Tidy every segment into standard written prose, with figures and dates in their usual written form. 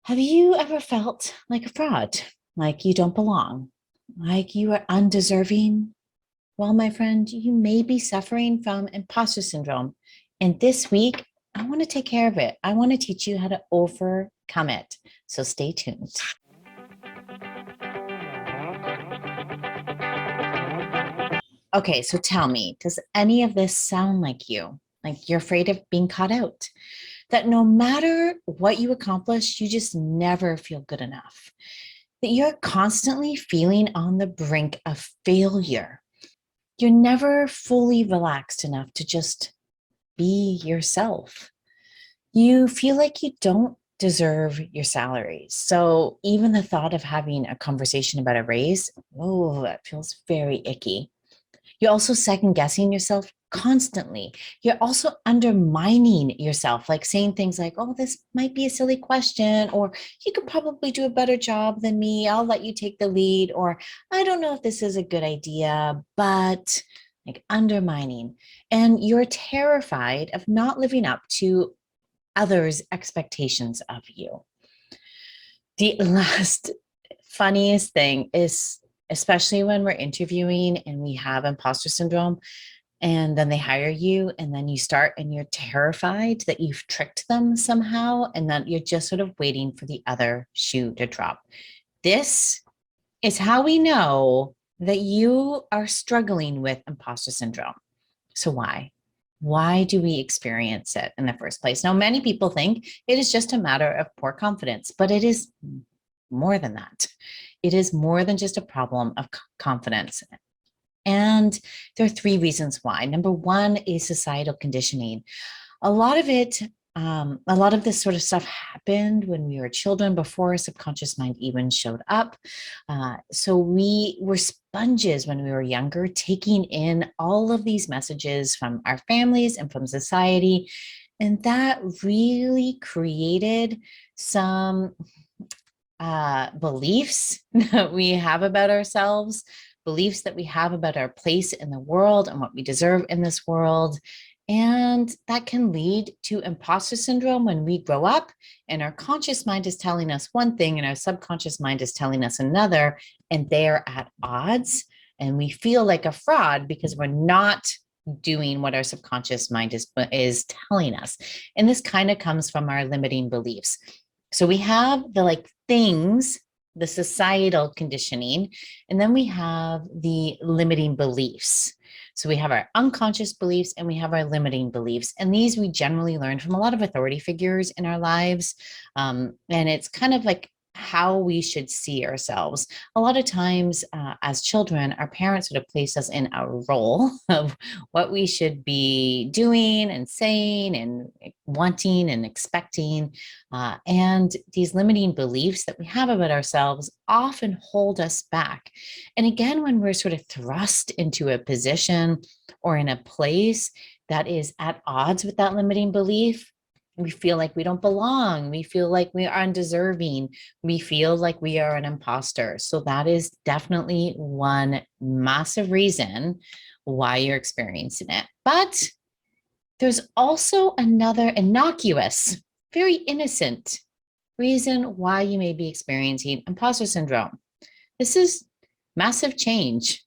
Have you ever felt like a fraud, like you don't belong, like you are undeserving? Well, my friend, you may be suffering from imposter syndrome. And this week, I want to take care of it. I want to teach you how to overcome it. So stay tuned. Okay, so tell me, does any of this sound like you? Like you're afraid of being caught out? That no matter what you accomplish, you just never feel good enough? That you're constantly feeling on the brink of failure? You're never fully relaxed enough to just be yourself. You feel like you don't deserve your salary. So even the thought of having a conversation about a raise, oh, that feels very icky. You're also second guessing yourself constantly. You're also undermining yourself, like saying things like, oh, this might be a silly question, or you could probably do a better job than me. I'll let you take the lead, or I don't know if this is a good idea, but like undermining. And you're terrified of not living up to others' expectations of you. The last funniest thing is, especially when we're interviewing and we have imposter syndrome, and then they hire you, and then you start and you're terrified that you've tricked them somehow, and then you're just sort of waiting for the other shoe to drop. This is how we know that you are struggling with imposter syndrome. So, why? Why do we experience it in the first place? Now, many people think it is just a matter of poor confidence, but it is more than that. It is more than just a problem of confidence. And there are three reasons why. Number one is societal conditioning. A lot of it, a lot of this sort of stuff happened when we were children before our subconscious mind even showed up. So we were sponges when we were younger, taking in all of these messages from our families and from society. And that really created some beliefs that we have about ourselves, beliefs that we have about our place in the world and what we deserve in this world. And that can lead to imposter syndrome when we grow up and our conscious mind is telling us one thing and our subconscious mind is telling us another, and they're at odds. And we feel like a fraud because we're not doing what our subconscious mind is telling us. And this kind of comes from our limiting beliefs. So we have the like things, the societal conditioning, and then we have the limiting beliefs. So we have our unconscious beliefs and we have our limiting beliefs. And these we generally learn from a lot of authority figures in our lives. And it's kind of like how we should see ourselves. A lot of times as children, our parents would have placed us in a role of what we should be doing and saying and wanting and expecting. And these limiting beliefs that we have about ourselves often hold us back. And again, when we're sort of thrust into a position or in a place that is at odds with that limiting belief, we feel like we don't belong. We feel like we are undeserving. We feel like we are an imposter. So that is definitely one massive reason why you're experiencing it. But there's also another innocuous, very innocent reason why you may be experiencing imposter syndrome. This is massive change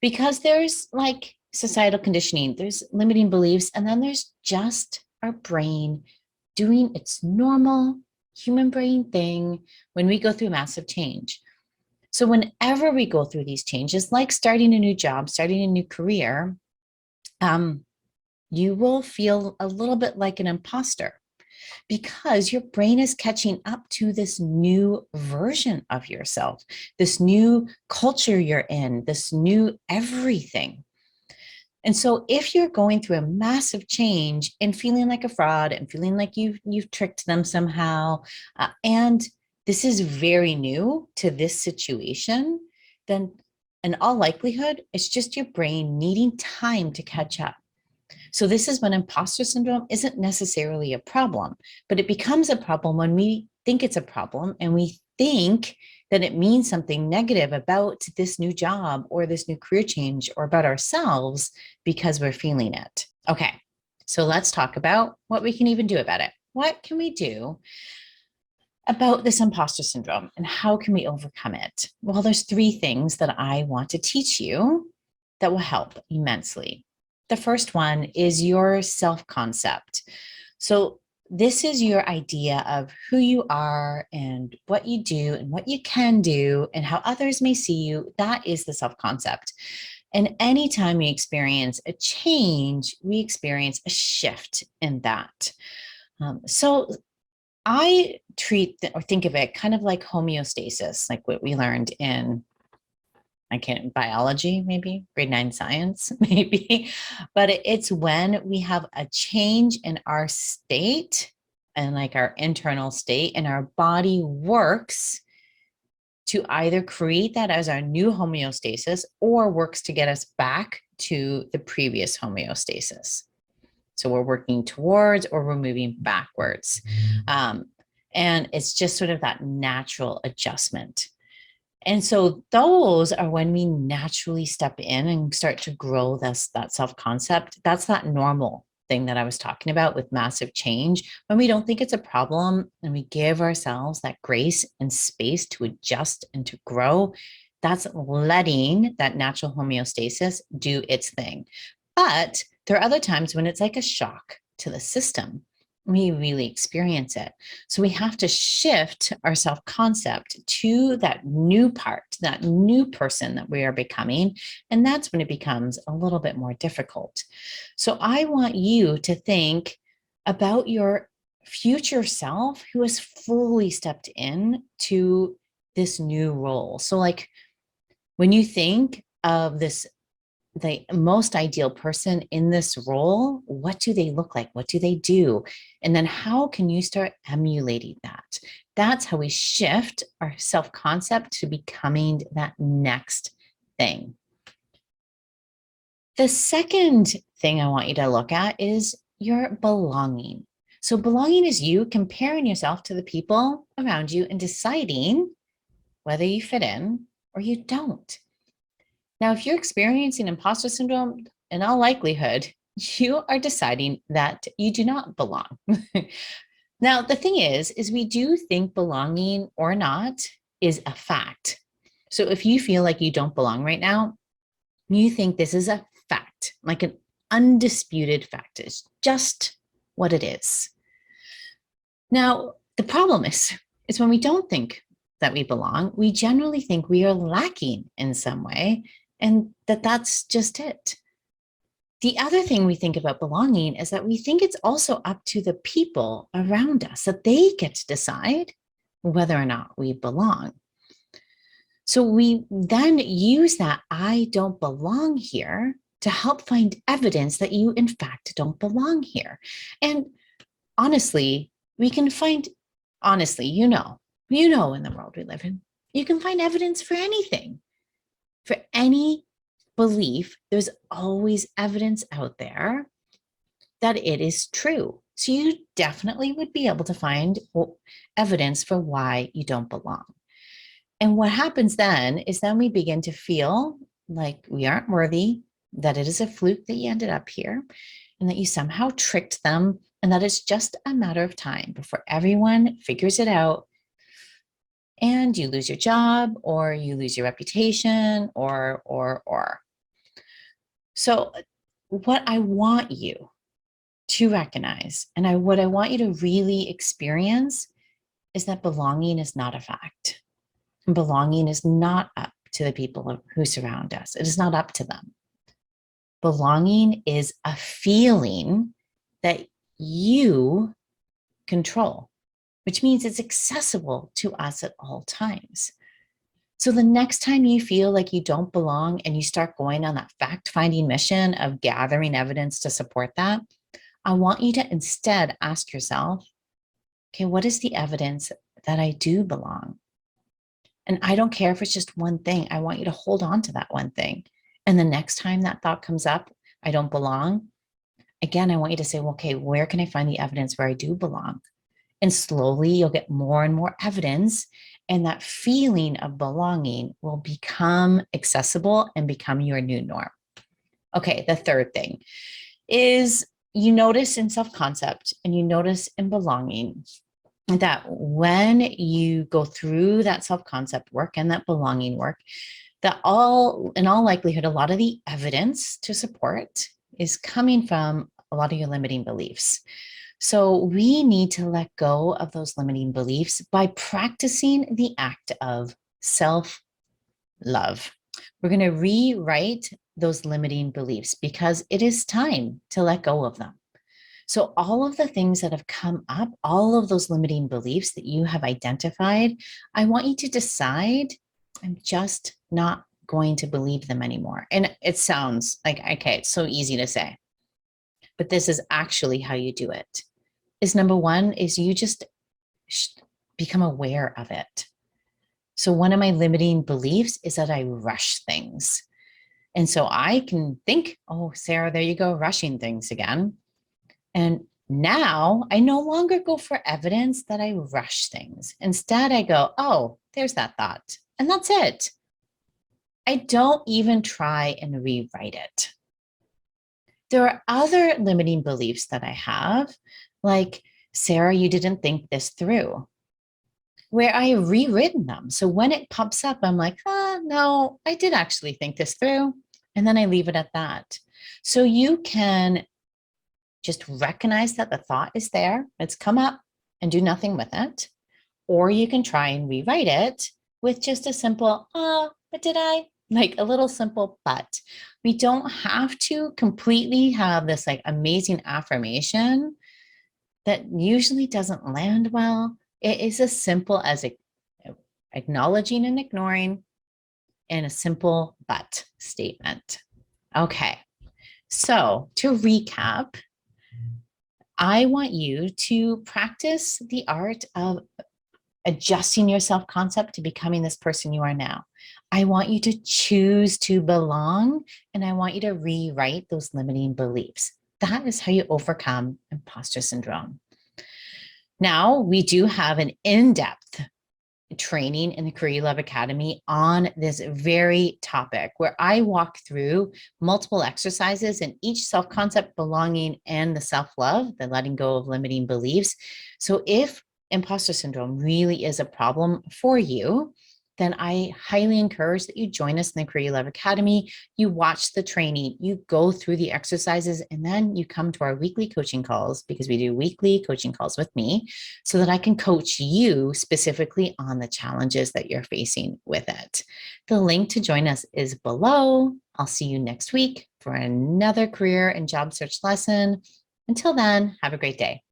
because there's like societal conditioning, there's limiting beliefs, and then there's just our brain doing its normal human brain thing when we go through massive change. So whenever we go through these changes, like starting a new job, starting a new career, you will feel a little bit like an imposter because your brain is catching up to this new version of yourself, this new culture you're in, this new everything. And so if you're going through a massive change and feeling like a fraud and feeling like you've tricked them somehow, and this is very new to this situation, then in all likelihood, it's just your brain needing time to catch up. So this is when imposter syndrome isn't necessarily a problem, but it becomes a problem when we think it's a problem and we think that it means something negative about this new job or this new career change or about ourselves because we're feeling it. Okay, so let's talk about what we can even do about it. What can we do about this imposter syndrome and how can we overcome it? Well, there's three things that I want to teach you that will help immensely. The first one is your self-concept. So this is your idea of who you are and what you do and what you can do and how others may see you. That is the self-concept. And anytime we experience a change, we experience a shift in that. So I treat or think of it kind of like homeostasis, like what we learned in, I can't, biology, maybe grade 9 science, maybe. But it's when we have a change in our state and like our internal state, and our body works to either create that as our new homeostasis or works to get us back to the previous homeostasis. So we're working towards or we're moving backwards. And it's just sort of that natural adjustment. And so those are when we naturally step in and start to grow that self-concept. That's that normal thing that I was talking about with massive change. When we don't think it's a problem and we give ourselves that grace and space to adjust and to grow, that's letting that natural homeostasis do its thing. But there are other times when it's like a shock to the system. We really experience it. So we have to shift our self-concept to that new part, that new person that we are becoming. And that's when it becomes a little bit more difficult. So I want you to think about your future self who has fully stepped in to this new role. So like when you think of this, the most ideal person in this role, what do they look like? What do they do? And then how can you start emulating that? That's how we shift our self-concept to becoming that next thing. The second thing I want you to look at is your belonging. So belonging is you comparing yourself to the people around you and deciding whether you fit in or you don't. Now, if you're experiencing imposter syndrome, in all likelihood, you are deciding that you do not belong. Now, the thing is we do think belonging or not is a fact. So if you feel like you don't belong right now, you think this is a fact, like an undisputed fact. It's just what it is. Now, the problem is when we don't think that we belong, we generally think we are lacking in some way, and that's just it. The other thing we think about belonging is that we think it's also up to the people around us, that they get to decide whether or not we belong. So we then use that I don't belong here to help find evidence that you in fact don't belong here. And honestly, we can find, honestly, you know in the world we live in, you can find evidence for anything. For any belief, there's always evidence out there that it is true. So you definitely would be able to find evidence for why you don't belong. And what happens then is then we begin to feel like we aren't worthy, that it is a fluke that you ended up here, and that you somehow tricked them, and that it's just a matter of time before everyone figures it out and you lose your job or you lose your reputation or. So what I want you to recognize and what I want you to really experience is that belonging is not a fact. Belonging is not up to the people who surround us. It is not up to them. Belonging is a feeling that you control, which means it's accessible to us at all times. So the next time you feel like you don't belong and you start going on that fact-finding mission of gathering evidence to support that, I want you to instead ask yourself, okay, what is the evidence that I do belong? And I don't care if it's just one thing. I want you to hold on to that one thing. And the next time that thought comes up, I don't belong, again, I want you to say, well, okay, where can I find the evidence where I do belong? And slowly you'll get more and more evidence, and that feeling of belonging will become accessible and become your new norm. Okay, the third thing is you notice in self-concept and you notice in belonging that when you go through that self-concept work and that belonging work, that in all likelihood, a lot of the evidence to support is coming from a lot of your limiting beliefs. So we need to let go of those limiting beliefs by practicing the act of self love. We're going to rewrite those limiting beliefs because it is time to let go of them. So, all of the things that have come up, all of those limiting beliefs that you have identified, I want you to decide I'm just not going to believe them anymore. And it sounds like, okay, it's so easy to say, but this is actually how you do it. Is number one, is you just become aware of it. So, one of my limiting beliefs is that I rush things. And so I can think, oh, Sarah, there you go, rushing things again. And now I no longer go for evidence that I rush things. Instead, I go, oh, there's that thought. And that's it. I don't even try and rewrite it. There are other limiting beliefs that I have, like, Sarah, you didn't think this through, where I have rewritten them. So when it pops up, I'm like, no, I did actually think this through. And then I leave it at that. So you can just recognize that the thought is there, it's come up, and do nothing with it. Or you can try and rewrite it with just a simple, but did I? Like a little simple but. We don't have to completely have this like amazing affirmation that usually doesn't land well. It is as simple as acknowledging and ignoring and a simple but statement. Okay. So to recap, I want you to practice the art of adjusting your self concept to becoming this person you are now. I want you to choose to belong, and I want you to rewrite those limiting beliefs. That is how you overcome imposter syndrome. Now, we do have an in depth training in the Career Love Academy on this very topic, where I walk through multiple exercises in each self concept, belonging, and the self love, the letting go of limiting beliefs. So, if imposter syndrome really is a problem for you, then I highly encourage that you join us in the Career Love Academy. You watch the training, you go through the exercises, and then you come to our weekly coaching calls, because we do weekly coaching calls with me so that I can coach you specifically on the challenges that you're facing with it. The link to join us is below. I'll see you next week for another career and job search lesson. Until then, have a great day.